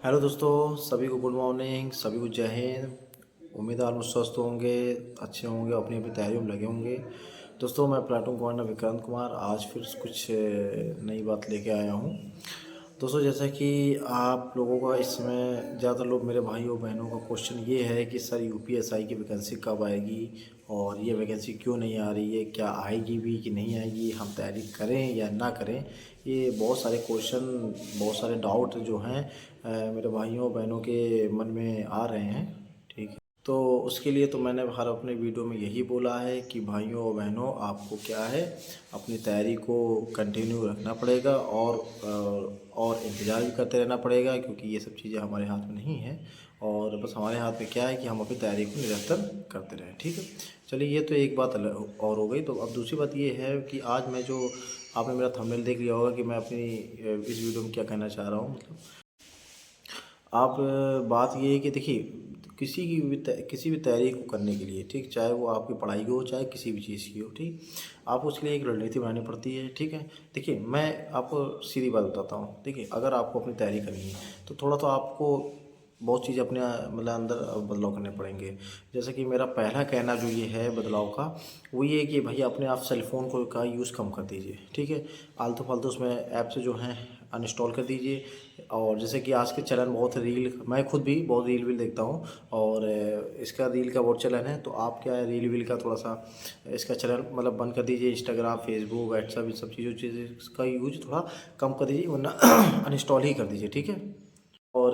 Hello दोस्तों, सभी को गुड मॉर्निंग, सभी को जय हिंद। उम्मीद है आप लोग स्वस्थ होंगे, अच्छे होंगे, अपनी अपनी तैयारियों में लगे होंगे। दोस्तों, मैं प्लाटून कमांडर विक्रांत कुमार आज फिर कुछ नई बात लेके आया हूँ। दोस्तों, जैसा कि आप लोगों का इसमें ज़्यादातर लोग मेरे भाइयों बहनों का क्वेश्चन ये है कि सर यूपीएसआई की वैकेंसी कब आएगी और ये वैकेंसी क्यों नहीं आ रही है, क्या आएगी भी कि नहीं आएगी, हम तैयारी करें या ना करें। ये बहुत सारे क्वेश्चन, बहुत सारे डाउट जो हैं मेरे भाइयों बहनों के मन में आ रहे हैं। ठीक है, तो उसके लिए तो मैंने हर अपने वीडियो में यही बोला है कि भाइयों और बहनों, आपको क्या है, अपनी तैयारी को कंटिन्यू रखना पड़ेगा और इंतज़ार भी करते रहना पड़ेगा, क्योंकि ये सब चीज़ें हमारे हाथ में नहीं है। और बस हमारे हाथ में क्या है कि हम अपनी तैयारी को निरंतर करते रहें। ठीक है, चलिए, ये तो एक बात अलग और हो गई। तो अब दूसरी बात ये है कि आज मैं जो, आपने मेरा थंबनेल देख लिया होगा कि मैं अपनी इस वीडियो में क्या कहना चाह रहा हूँ। मतलब आप बात ये है कि देखिए, किसी भी तैयारी को करने के लिए, ठीक, चाहे वो आपकी पढ़ाई की हो, चाहे किसी भी चीज़ की हो, ठीक, आपको उसके लिए एक रणनीति बनानी पड़ती है। ठीक है, देखिए, मैं आपको सीधी बात बताता हूँ। देखिए, अगर आपको अपनी तैयारी करनी है तो थोड़ा तो आपको बहुत चीज़ अपने मतलब अंदर बदलाव करने पड़ेंगे। जैसे कि मेरा पहला कहना जो ये है बदलाव का, वो ये है कि भैया अपने आप सेल फ़ोन को का यूज़ कम कर दीजिए। ठीक है, आलतू फालतू उसमें ऐप से जो हैं अनइंस्टॉल कर दीजिए। और जैसे कि आज के चलन बहुत रील, मैं खुद भी बहुत रील वील देखता हूँ और इसका रील का बहुत चलन है। तो आप क्या है, रील वील का थोड़ा सा इसका चलन मतलब बंद कर दीजिए। इंस्टाग्राम, फेसबुक, व्हाट्सअप, इन सब चीज़ों का यूज थोड़ा कम कर दीजिए, वरना अनइंस्टॉल ही कर दीजिए। ठीक है, और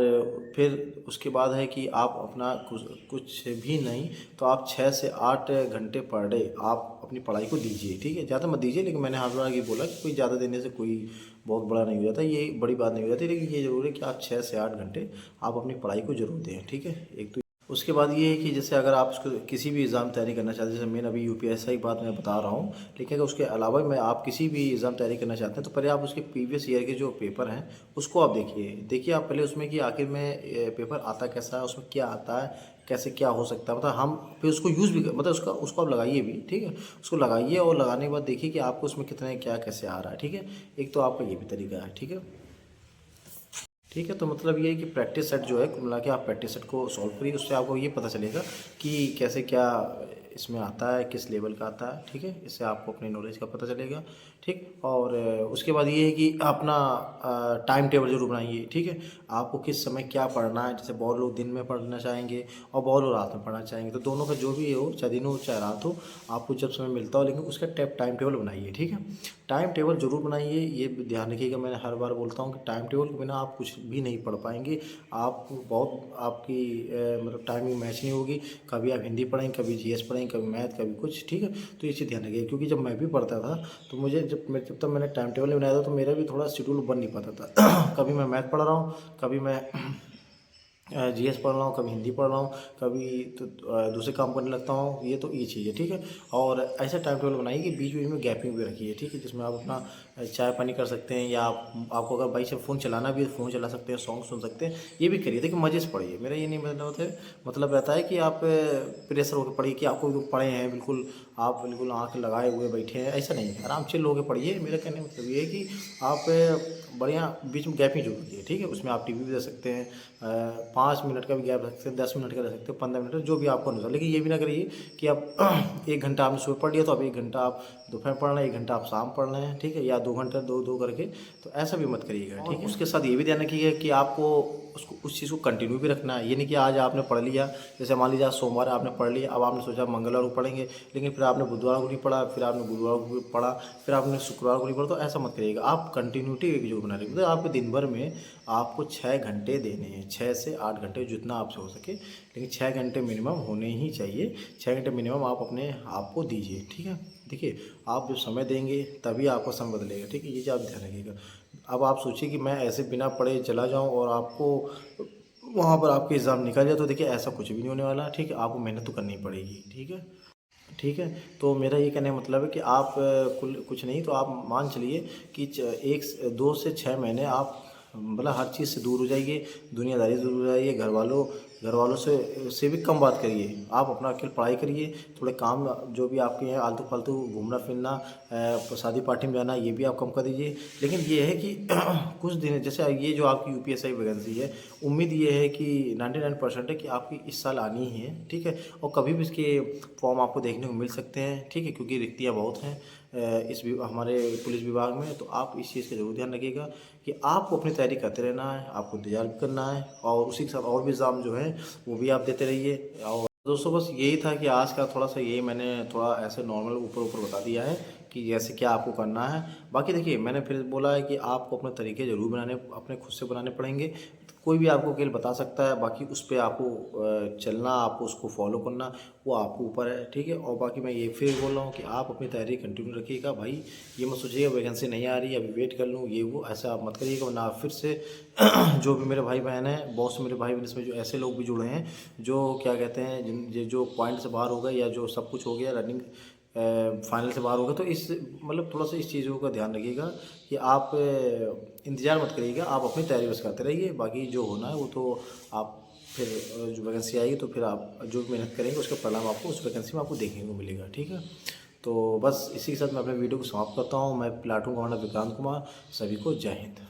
फिर उसके बाद है कि आप अपना कुछ कुछ भी नहीं तो आप 6 से 8 घंटे पर डे आप अपनी पढ़ाई को दीजिए। ठीक है, ज़्यादा मत दीजिए, लेकिन मैंने हर बार ये बोला कि कोई ज़्यादा देने से कोई बहुत बड़ा नहीं हो जाता, ये बड़ी बात नहीं हो जाती, लेकिन ये ज़रूर है कि आप 6 से 8 घंटे आप अपनी पढ़ाई को जरूर दें। ठीक है, एक तो उसके बाद ये है कि जैसे अगर आप उसको किसी भी एग्ज़ाम तैयारी करना चाहते हैं, जैसे मैं अभी यूपीएससी की बात मैं बता रहा हूँ, ठीक है, कि उसके अलावा मैं आप किसी भी एग्ज़ाम तैयारी करना चाहते हैं तो पहले आप उसके प्रीवियस ईयर के जो पेपर हैं उसको आप देखिए आप पहले उसमें कि आखिर में पेपर आता कैसा है, उसमें क्या आता है, कैसे क्या हो सकता है, मतलब हम फिर उसको यूज़ भी मतलब उसका उसको आप लगाइए भी। ठीक है, उसको लगाइए और लगाने के बाद देखिए कि आपको उसमें कितने क्या कैसे आ रहा है। ठीक है, एक तो आपका ये भी तरीका है। ठीक है, ठीक है, तो मतलब ये है कि प्रैक्टिस सेट जो है, कुल मिला के आप प्रैक्टिस सेट को सॉल्व करिए, उससे आपको ये पता चलेगा कि कैसे क्या इसमें आता है, किस लेवल का आता है। ठीक है, इससे आपको अपनी नॉलेज का पता चलेगा। ठीक, और उसके बाद ये है कि अपना टाइम टेबल जरूर बनाइए। ठीक है, आपको किस समय क्या पढ़ना है, जैसे बहुत लोग दिन में पढ़ना चाहेंगे और बहुत लोग रात में पढ़ना चाहेंगे, तो दोनों का जो भी हो, चाहे दिन हो चाहे रात हो, आपको जब समय मिलता हो, लेकिन उसका टाइम टेबल बनाइए। ठीक है, टाइम टेबल जरूर बनाइए, ये ध्यान रखिएगा, मैंने हर बार बोलता हूँ कि टाइम टेबल के बिना आप कुछ भी नहीं पढ़ पाएंगे। आप बहुत आपकी मतलब टाइमिंग मैच नहीं होगी। कभी आप हिंदी पढ़ेंगे, कभी जीएस पढ़ेंगे, कभी मैथ, कभी कुछ। ठीक है, तो ये चीज़ ध्यान रखिएगा, क्योंकि जब मैं भी पढ़ता था तो मुझे जब तक मैंने टाइम टेबल नहीं बनाया था तो मेरा भी थोड़ा शेड्यूल बन नहीं पाता था। कभी मैं मैथ पढ़ रहा हूँ, कभी मैं जीएस पढ़ रहा हूँ, कभी हिंदी पढ़ रहा हूँ, कभी तो दूसरे काम करने लगता हूँ। ये तो ये चीज़ है। ठीक है, और ऐसा टाइम टेबल बनाइए कि बीच बीच में गैपिंग भी रखिए। ठीक है, जिसमें आप अपना चाय पानी कर सकते हैं, या आपको अगर बाई से फ़ोन चलाना भी है, फ़ोन चला सकते हैं, सॉन्ग सुन सकते हैं, ये भी करिए। देखिए, मज़े से पढ़िए, मेरा ये नहीं मतलब रहता है कि आप प्रेशर होकर पढ़िए कि आपको जो पढ़े हैं बिल्कुल, आप बिल्कुल आँख लगाए हुए बैठे हैं, ऐसा नहीं है। आराम चिल होकर पढ़िए। मेरा कहने का मतलब ये है कि आप बढ़िया बीच में गैप ही जरूर रखिए। ठीक है, उसमें आप टीवी भी दे सकते हैं, 5 मिनट का भी गैप रख सकते हैं, 10 मिनट का रख सकते हैं, 15 मिनट का, जो भी आपको अनुसार। लेकिन ये भी ना करिए कि आप 1 घंटा आपने सुबह पढ़ लिया तो अब 1 घंटा आप दोपहर पढ़ रहे हैं, 1 घंटा आप शाम पढ़ रहे हैं। ठीक है, या 2 घंटा दो दो करके, तो ऐसा भी मत करिएगा। ठीक है, उसके साथ ये भी ध्यान रखिएगा कि आपको उसको उस चीज़ को कंटिन्यू भी रखना है। ये नहीं कि आज आपने पढ़ लिया, जैसे मान लीजिए आज सोमवार आपने पढ़ लिया, अब आपने सोचा मंगलवार को पढ़ेंगे, लेकिन फिर आपने बुधवार को नहीं पढ़ा, फिर आपने गुरुवार को पढ़ा, फिर आपने शुक्रवार को नहीं पढ़ा, तो ऐसा मत करिएगा। आप कंटिन्यूटी एक जो बना रहिए, मतलब आपके दिन भर में आपको 6 घंटे देने हैं, 6 से 8 घंटे जितना आपसे हो सके, लेकिन 6 घंटे मिनिमम होने ही चाहिए। 6 घंटे मिनिमम आप अपने आप को दीजिए। ठीक है, देखिए, आप जब समय देंगे तभी आपका समय बदलेगा। ठीक है, ये चीज़ आप ध्यान रखिएगा। अब आप सोचिए कि मैं ऐसे बिना पढ़े चला जाऊं और आपको वहाँ पर आपके एग्ज़ाम निकल जाए, तो देखिए ऐसा कुछ भी नहीं होने वाला। ठीक है, आपको मेहनत तो करनी पड़ेगी। ठीक है, ठीक है, तो मेरा ये कहने का मतलब है कि आप कुल कुछ नहीं तो आप मान चलिए कि 2 से 6 महीने आप मतलब हर चीज़ से दूर हो जाइए, दुनियादारी से दूर हो जाइए, घर वालों से भी कम बात करिए। आप अपना अकेले पढ़ाई करिए, थोड़े काम जो भी आपके हैं आलतू फालतू घूमना फिरना, शादी पार्टी में जाना, ये भी आप कम कर दीजिए। लेकिन ये है कि कुछ दिन जैसे ये जो आपकी यूपीएससी वैकेंसी है, उम्मीद ये है कि 99% है कि आपकी इस साल आनी ही है, ठीक है। और कभी भी इसके फॉर्म आपको देखने को मिल सकते हैं, ठीक है, क्योंकि रिक्तियाँ बहुत हैं हमारे पुलिस विभाग में। तो आप इस चीज़ का जरूर ध्यान रखिएगा कि आपको अपनी तैयारी करते रहना है, आपको इंतजार भी करना है, और उसी के साथ और भी एग्ज़ाम जो है वो भी आप देते रहिए। और दोस्तों बस यही था कि आज का थोड़ा सा यही मैंने थोड़ा ऐसे नॉर्मल ऊपर ऊपर बता दिया है कि जैसे क्या आपको करना है। बाकी देखिए मैंने फिर बोला है कि आपको अपने तरीके ज़रूर बनाने, अपने खुद से बनाने पड़ेंगे। कोई भी आपको अकेले बता सकता है, बाकी उस पर आपको चलना, आपको उसको फॉलो करना, वो आपके ऊपर है, ठीक है। और बाकी मैं ये फिर बोल रहा हूँ कि आप अपनी तैयारी कंटिन्यू रखिएगा भाई। ये मत सोचिएगा वैकेंसी नहीं आ रही है अभी वेट कर लूँ, ये वो ऐसा आप मत करिएगा, वरना आप फिर से जो भी मेरे भाई बहन हैं, बहुत से मेरे भाई बहन इसमें जो ऐसे लोग भी जुड़े हैं जो क्या कहते हैं जो पॉइंट से बाहर हो गए, या जो सब कुछ हो गया रनिंग फाइनल से बाहर हो गए, तो इस मतलब थोड़ा सा इस चीज़ों का ध्यान रखिएगा कि आप इंतज़ार मत करिएगा, आप अपनी तैयारी बस करते रहिए। बाकी जो होना है वो तो आप फिर जो वैकेंसी आएगी तो फिर आप जो भी मेहनत करेंगे उसका परिणाम आपको उस वैकेंसी में आपको देखने को मिलेगा, ठीक है। तो बस इसी के साथ मैं अपने वीडियो को समाप्त करता हूँ। मैं प्लाटून कमांडर विक्रांत कुमार, सभी को जय हिंद।